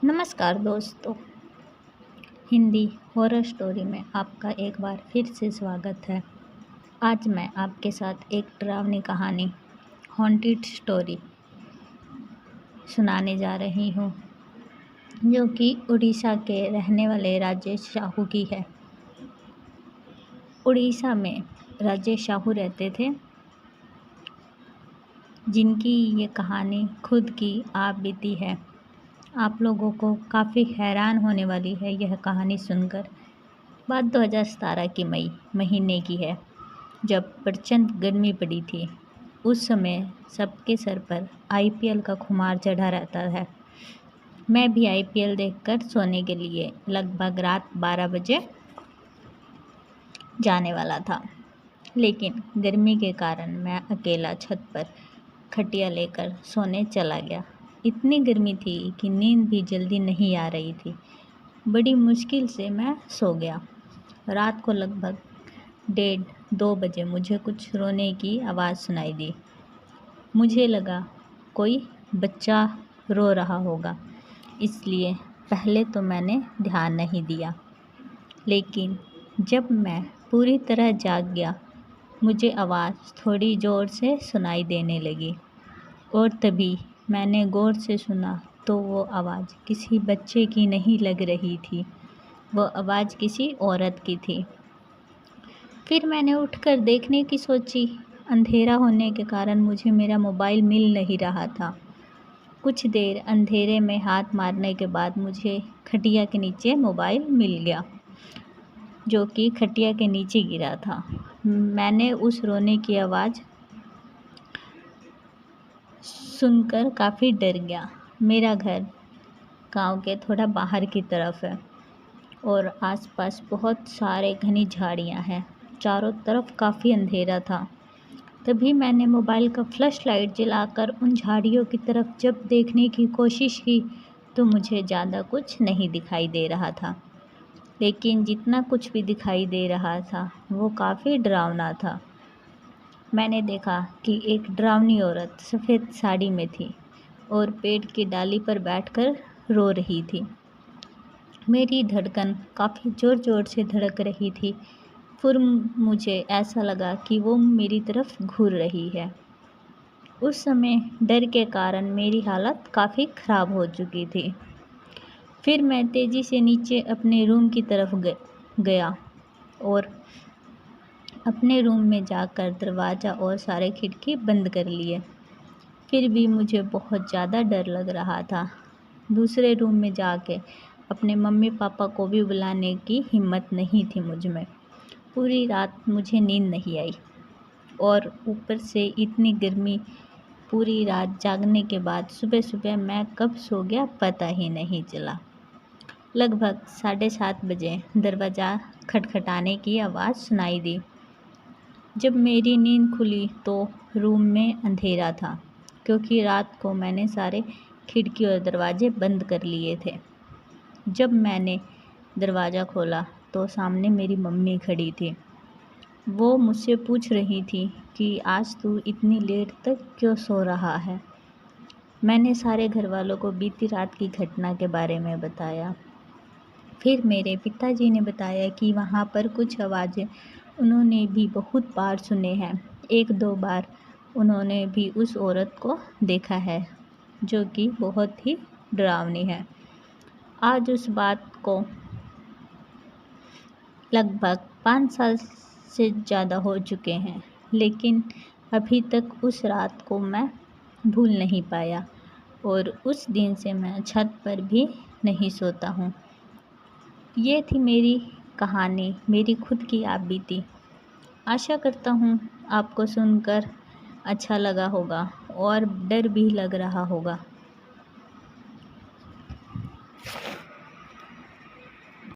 नमस्कार दोस्तों। Hindi horror story में आपका एक बार फिर से स्वागत है। आज मैं आपके साथ एक डरावनी कहानी हॉन्टेड स्टोरी सुनाने जा रही हूँ, जो कि उड़ीसा के रहने वाले राजेश साहू की है। उड़ीसा में राजेश साहू रहते थे, जिनकी ये कहानी खुद की आप बीती है। आप लोगों को काफ़ी हैरान होने वाली है यह कहानी सुनकर। बात 2017 की मई महीने की है, जब प्रचंड गर्मी पड़ी थी। उस समय सबके सर पर आईपीएल का खुमार चढ़ा रहता है। मैं भी आईपीएल देखकर सोने के लिए लगभग रात 12 बजे जाने वाला था, लेकिन गर्मी के कारण मैं अकेला छत पर खटिया लेकर सोने चला गया। इतनी गर्मी थी कि नींद भी जल्दी नहीं आ रही थी। बड़ी मुश्किल से मैं सो गया। रात को लगभग 1:30-2 बजे मुझे कुछ रोने की आवाज़ सुनाई दी। मुझे लगा कोई बच्चा रो रहा होगा, इसलिए पहले तो मैंने ध्यान नहीं दिया। लेकिन जब मैं पूरी तरह जाग गया, मुझे आवाज़ थोड़ी ज़ोर से सुनाई देने लगी, और तभी मैंने गौर से सुना तो वो आवाज़ किसी बच्चे की नहीं लग रही थी। वो आवाज़ किसी औरत की थी। फिर मैंने उठकर देखने की सोची। अंधेरा होने के कारण मुझे मेरा मोबाइल मिल नहीं रहा था। कुछ देर अंधेरे में हाथ मारने के बाद मुझे खटिया के नीचे मोबाइल मिल गया, जो कि खटिया के नीचे गिरा था। मैंने उस रोने की आवाज़ सुनकर काफ़ी डर गया। मेरा घर गांव के थोड़ा बाहर की तरफ है और आसपास बहुत सारे घनी झाड़ियां हैं। चारों तरफ काफ़ी अंधेरा था। तभी मैंने मोबाइल का फ्लैश लाइट जलाकर उन झाड़ियों की तरफ जब देखने की कोशिश की तो मुझे ज़्यादा कुछ नहीं दिखाई दे रहा था। लेकिन जितना कुछ भी दिखाई दे रहा था वो काफ़ी डरावना था। मैंने देखा कि एक डरावनी औरत सफ़ेद साड़ी में थी और पेड़ की डाली पर बैठकर रो रही थी। मेरी धड़कन काफ़ी ज़ोर ज़ोर से धड़क रही थी। फिर मुझे ऐसा लगा कि वो मेरी तरफ घूर रही है। उस समय डर के कारण मेरी हालत काफ़ी ख़राब हो चुकी थी। फिर मैं तेज़ी से नीचे अपने रूम की तरफ गया और अपने रूम में जाकर दरवाज़ा और सारे खिड़की बंद कर लिए। फिर भी मुझे बहुत ज़्यादा डर लग रहा था। दूसरे रूम में जाके अपने मम्मी पापा को भी बुलाने की हिम्मत नहीं थी मुझ में। पूरी रात मुझे नींद नहीं आई और ऊपर से इतनी गर्मी। पूरी रात जागने के बाद सुबह सुबह मैं कब सो गया पता ही नहीं चला। लगभग 7:30 बजे दरवाज़ा खटखटाने की आवाज़ सुनाई दी। जब मेरी नींद खुली तो रूम में अंधेरा था, क्योंकि रात को मैंने सारे खिड़की और दरवाजे बंद कर लिए थे। जब मैंने दरवाज़ा खोला तो सामने मेरी मम्मी खड़ी थी। वो मुझसे पूछ रही थी कि आज तू इतनी लेट तक क्यों सो रहा है। मैंने सारे घर वालों को बीती रात की घटना के बारे में बताया। फिर मेरे पिताजी ने बताया कि वहाँ पर कुछ आवाज़ें उन्होंने भी बहुत बार सुने हैं। 1-2 बार उन्होंने भी उस औरत को देखा है, जो कि बहुत ही डरावनी है। आज उस बात को लगभग 5 साल से ज़्यादा हो चुके हैं, लेकिन अभी तक उस रात को मैं भूल नहीं पाया और उस दिन से मैं छत पर भी नहीं सोता हूँ। ये थी मेरी कहानी, मेरी खुद की आप बीती। आशा करता हूँ आपको सुनकर अच्छा लगा होगा और डर भी लग रहा होगा।